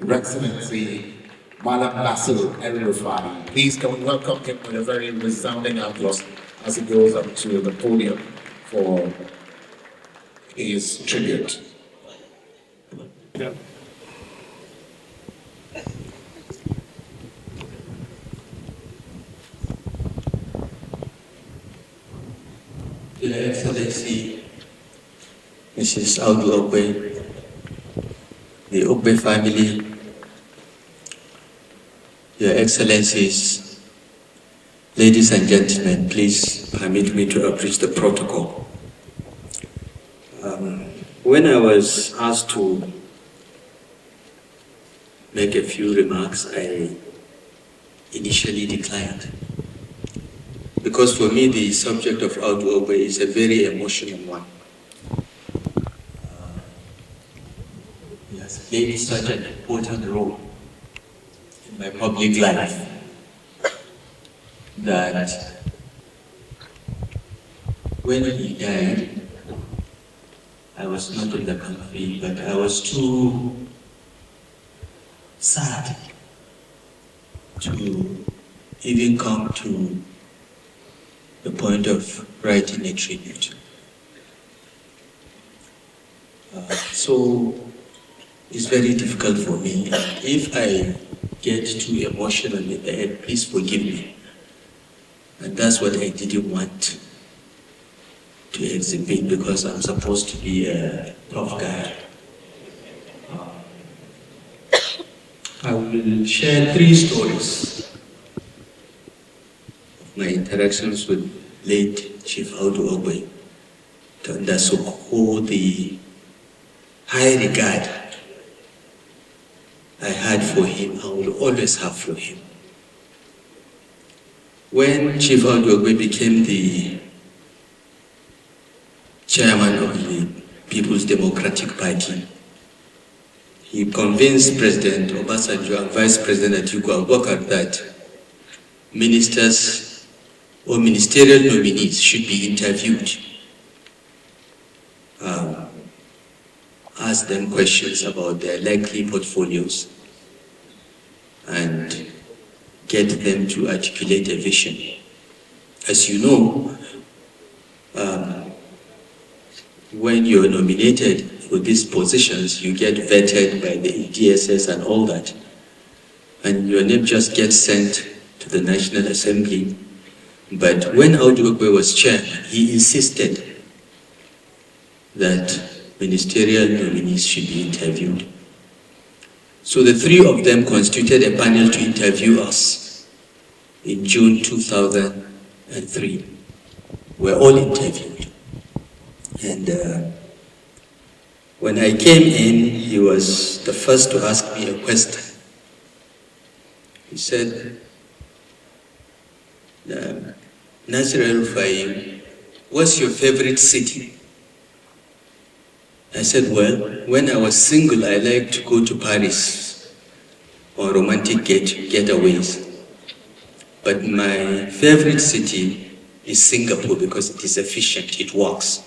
Your Excellency Mallam Nasir El-Rufai. Please come and welcome him with a very resounding applause as he goes up to the podium for his tribute. Your Excellency, Mrs. Audu Ogbeh, the Ogbeh family, Your Excellencies, ladies and gentlemen, please permit me to abridge the protocol. When I was asked to make a few remarks, I initially declined. Because for me, the subject of Audu Ogbeh is a very emotional one. He has played such an important role in my public life that when he died, I was not in the country, but I was too sad to even come to the point of writing a tribute. So it's very difficult for me. If I get too emotional in the end, please forgive me. And that's what I didn't want to exhibit, because I'm supposed to be a tough guy. I will share 3 stories of my interactions with late Chief Audu Ogbeh to underscore the high regard I had for him, I will always have for him. When Chief Audu Ogbeh became the chairman of the People's Democratic Party, he convinced President Obasanjo and Vice President Atiku Abubakar that ministers or ministerial nominees should be interviewed. Ask them questions about their likely portfolios and get them to articulate a vision. As you know, when you're nominated for these positions, you get vetted by the DSS and all that. And your name just gets sent to the National Assembly. But when Audu Ogbeh was chairman, he insisted that ministerial nominees should be interviewed. So the 3 of them constituted a panel to interview us in June 2003. We're all interviewed. And when I came in, he was the first to ask me a question. He said, Nasir El-Rufai, what's your favorite city? I said, well, when I was single, I liked to go to Paris on romantic getaways. But my favorite city is Singapore because it is efficient, it works.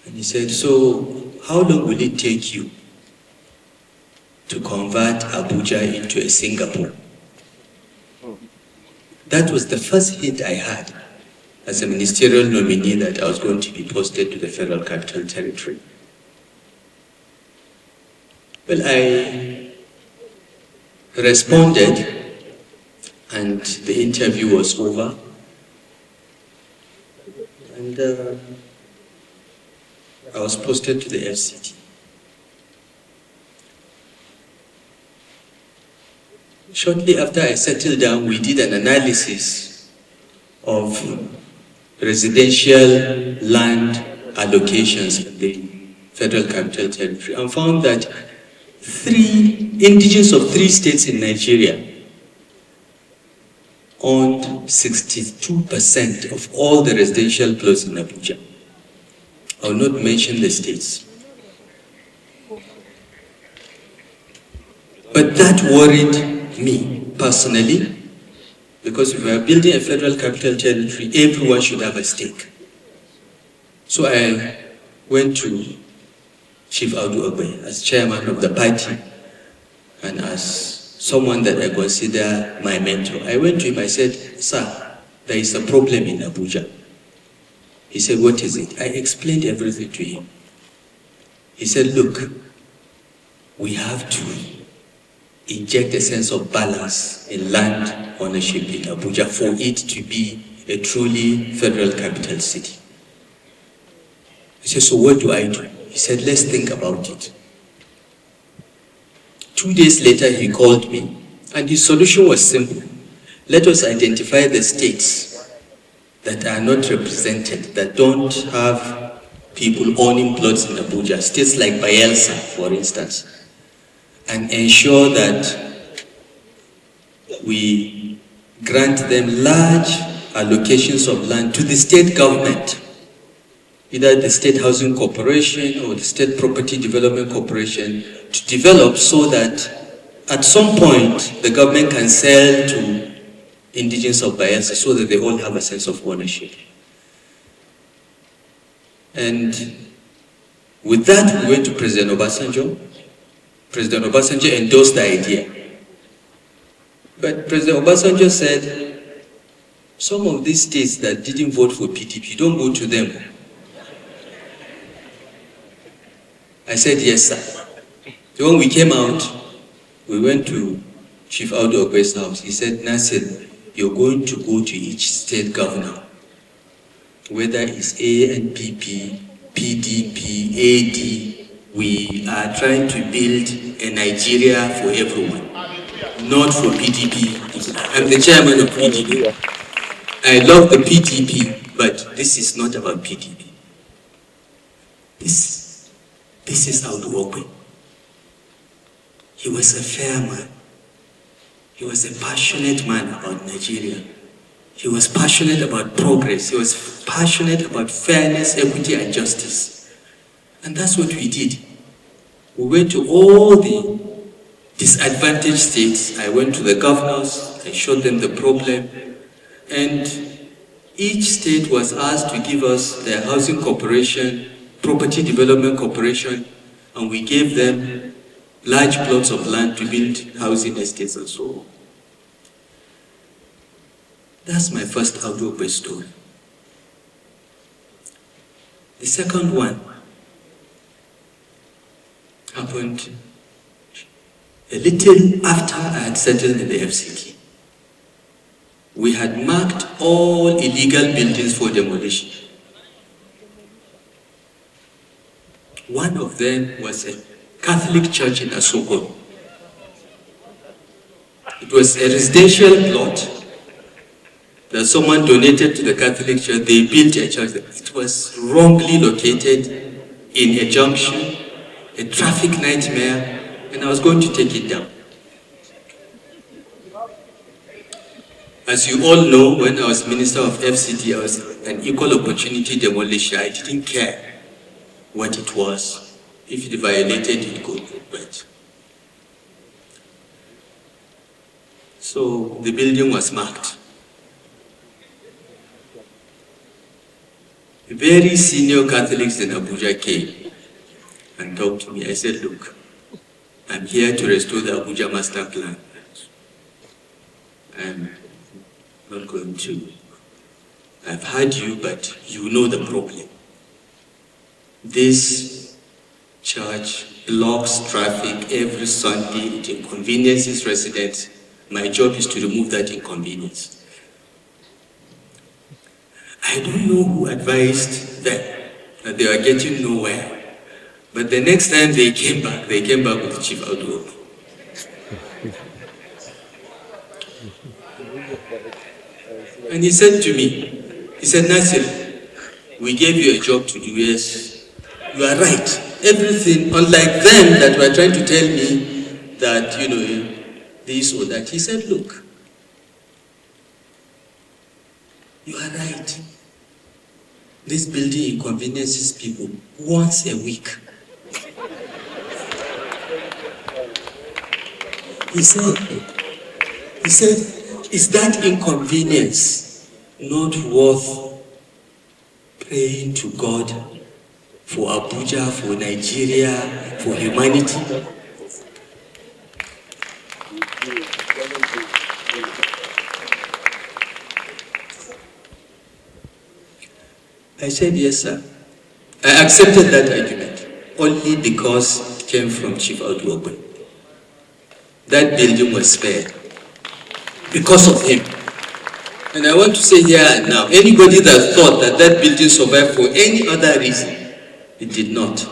And he said, so how long will it take you to convert Abuja into a Singapore? That was the first hint I had as a ministerial nominee that I was going to be posted to the Federal Capital Territory. Well, I responded and the interview was over. And I was posted to the FCT. Shortly after I settled down, we did an analysis of residential land allocations in the Federal Capital Territory and found that indigenes of 3 states in Nigeria owned 62% of all the residential plots in Abuja. I will not mention the states. But that worried me personally, because if we are building a Federal Capital Territory, everyone should have a stake. So I went to Chief Audu Ogbeh as chairman of the party and as someone that I consider my mentor. I went to him, I said, "Sir, there is a problem in Abuja." He said, "What is it?" I explained everything to him. He said, "Look, we have to inject a sense of balance in land ownership in Abuja for it to be a truly federal capital city." I said, "So what do I do?" He said, "Let's think about it." 2 days later, he called me, and his solution was simple. Let us identify the states that are not represented, that don't have people owning plots in Abuja, states like Bayelsa, for instance, and ensure that we grant them large allocations of land to the state government, either the State Housing Corporation or the State Property Development Corporation, to develop so that at some point the government can sell to indigenes of Bayelsa so that they all have a sense of ownership. And with that, we went to President Obasanjo. President Obasanjo endorsed the idea. But President Obasanjo said, some of these states that didn't vote for PDP, don't go to them. I said, "Yes, sir." So when we came out, we went to Chief Audu Ogbeh's house. He said, "Nasir, you're going to go to each state governor, whether it's ANPP, PDP, AD, we are trying to build a Nigeria for everyone, not for PDP. I'm the chairman of PDP. I love the PDP, but this is not about PDP. This is Audu Ogbeh. He was a fair man. He was a passionate man about Nigeria. He was passionate about progress. He was passionate about fairness, equity, and justice. And that's what we did. We went to all the disadvantaged states. I went to the governors. I showed them the problem. And each state was asked to give us their housing corporation, property development corporation, and we gave them large plots of land to build housing estates and so on. That's my first Audu Ogbeh story. The second one happened a little after I had settled in the FCT. We had marked all illegal buildings for demolition. One of them was a Catholic church in Asoko. It was a residential plot that someone donated to the Catholic Church. They built a church. It was wrongly located in a junction, a traffic nightmare, and I was going to take it down. As you all know, when I was Minister of FCT, I was an equal opportunity demolisher. I didn't care what it was. If it violated, it could. But so the building was marked. Very senior Catholics in Abuja came and talked to me. I said, "Look, I'm here to restore the Abuja master plan. I'm not going to. I've heard you, but you know the problem. This church blocks traffic every Sunday. It inconveniences residents. My job is to remove that inconvenience." I don't know who advised them that they were getting nowhere. But the next time they came back with Chief Audu Ogbeh. And he said to me, he said, "Nasir, we gave you a job to do. Yes, you are right. Everything, unlike them that were trying to tell me that, this or that." He said, "Look, you are right. This building inconveniences people once a week." He said, "Is that inconvenience not worth praying to God for Abuja, for Nigeria, for humanity. I said, yes, sir. I accepted that argument only because it came from Chief Audu Ogbeh. That building was spared because of him. And I want to say here and now, anybody that thought that that building survived for any other reason, it did not.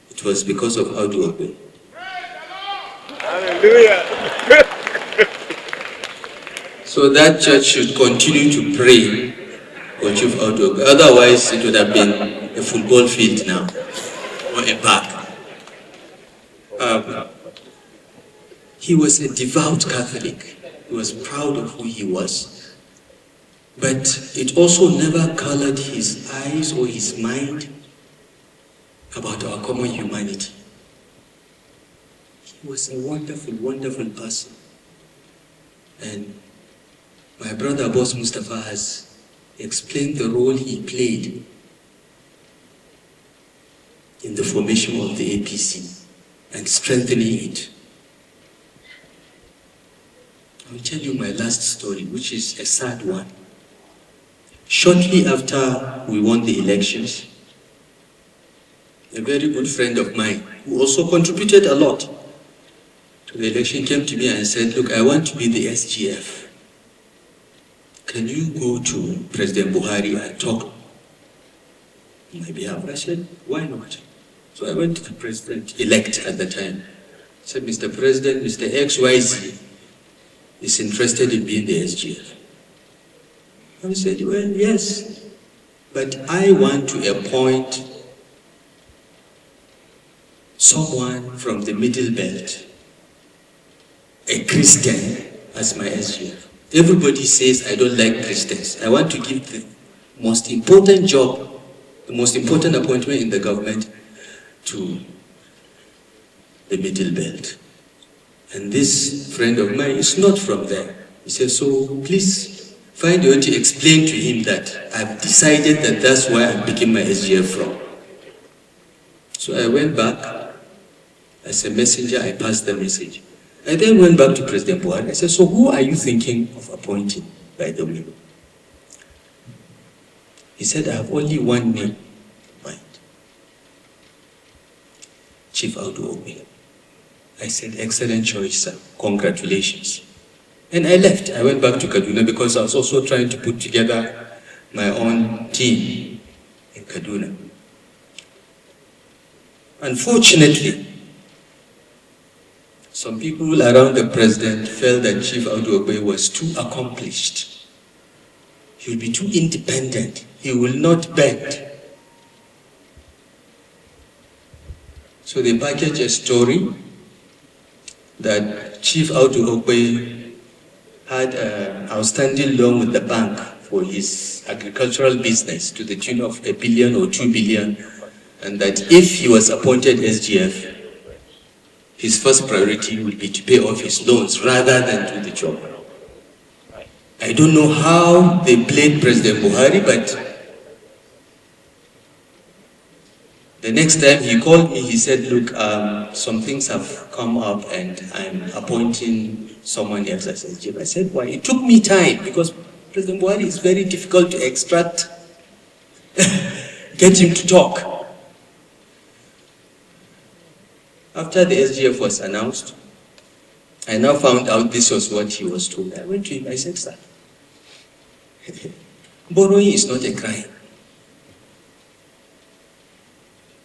It was because of Audu Ogbeh. Hallelujah. So that church should continue to pray for Chief Audu Ogbeh. Otherwise, it would have been a football field now, or a park. He was a devout Catholic. He was proud of who he was. But it also never colored his eyes or his mind about our common humanity. He was a wonderful, wonderful person. And my brother, Boss Mustafa, has explained the role he played in the formation of the APC and strengthening it. I'll tell you my last story, which is a sad one. Shortly after we won the elections, a very good friend of mine, who also contributed a lot to the election, came to me and said, look, I want to be the SGF. Can you go to President Buhari and talk on my behalf? I said, why not? So I went to the president-elect at the time. I said, Mr. President, Mr. XYZ is interested in being the SGF. I said, well, yes, but I want to appoint someone from the Middle Belt, a Christian, as my SGF. Everybody says I don't like Christians. I want to give the most important job, the most important appointment in the government to the Middle Belt. And this friend of mine is not from there. He said, so please find a way to explain to him that I've decided that that's where I'm picking my SGF from. So I went back. As a messenger, I passed the message. I then went back to President Buhari. I said, so who are you thinking of appointing, by the way? He said, I have only one name in mind. Chief Audu Ogbeh. I said, excellent choice, sir. Congratulations. And I left. I went back to Kaduna because I was also trying to put together my own team in Kaduna. Unfortunately, some people around the president felt that Chief Audu Ogbeh was too accomplished. He will be too independent. He will not bend. So they packaged a story that Chief Audu Ogbeh had an outstanding loan with the bank for his agricultural business to the tune of $1 billion or $2 billion, and that if he was appointed SGF, his first priority would be to pay off his loans rather than do the job. I don't know how they played President Buhari, but the next time he called me, he said, look, some things have come up and I'm appointing someone else as SGF. I said, why? It took me time because President Buhari is very difficult to extract, get him to talk. After the SGF was announced, I now found out this was what he was told. I went to him, I said, sir, borrowing is not a crime.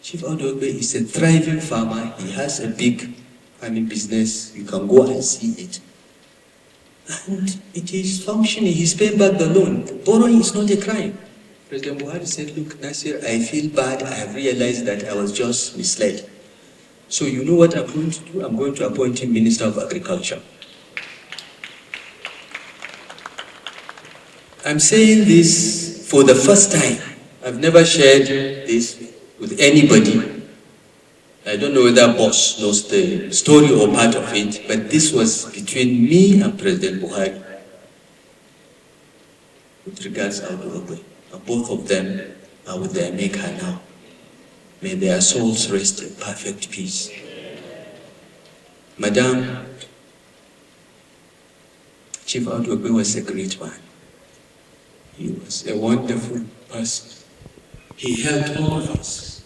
Chief Audu Ogbeh is a thriving farmer. He has a big farming business. You can go and see it. And it is functioning. He's paying back the loan. Borrowing is not a crime. President Buhari said, look, Nasir, I feel bad. I have realized that I was just misled. So you know what I'm going to do? I'm going to appoint him Minister of Agriculture. I'm saying this for the first time. I've never shared this with anybody. I don't know whether boss knows the story or part of it, but this was between me and President Buhari with regards to Audu Ogbeh. Both of them are with their maker now. May their souls rest in perfect peace. Madam, Chief Audu Ogbeh was a great man. He was a wonderful person. He helped all of us.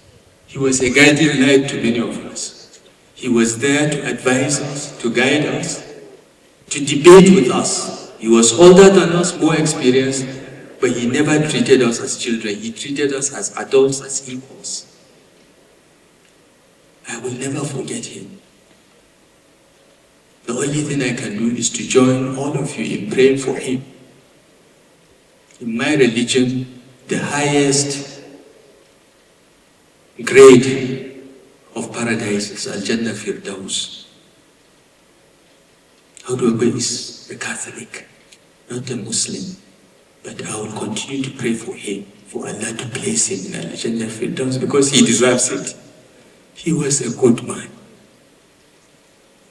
He was a guiding light to many of us. He was there to advise us, to guide us, to debate with us. He was older than us, more experienced, but he never treated us as children. He treated us as adults, as equals. I will never forget him. The only thing I can do is to join all of you in praying for him. In my religion, the highest grade of paradise is Al-Jannah Firdaus. Audu Ogbeh is a Catholic, not a Muslim, but I will continue to pray for him, for Allah to place him in Al-Jannah Firdaus because he deserves it. He was a good man.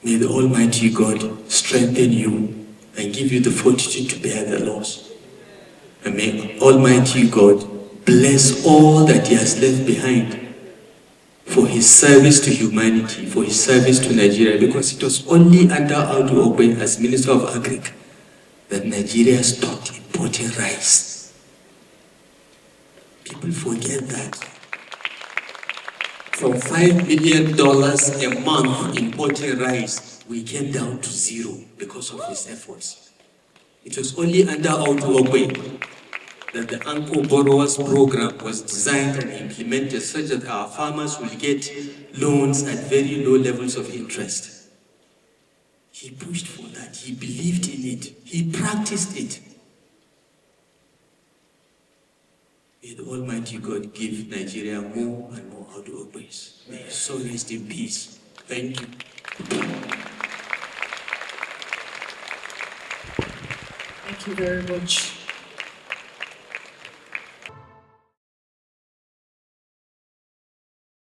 May the Almighty God strengthen you and give you the fortitude to bear the loss. And may Almighty God bless all that he has left behind for his service to humanity, for his service to Nigeria, because it was only under Audu Ogbeh as Minister of Agric that Nigeria stopped importing rice. People forget that. From $5 million a month importing rice, we came down to zero because of his efforts. It was only under Audu Ogbeh that the Anchor Borrowers Program was designed and implemented such that our farmers will get loans at very low levels of interest. He pushed for that. He believed in it. He practiced it. May the Almighty God give Nigeria more and more Audu Ogbehs. May his soul rest in peace. Thank you. Thank you very much.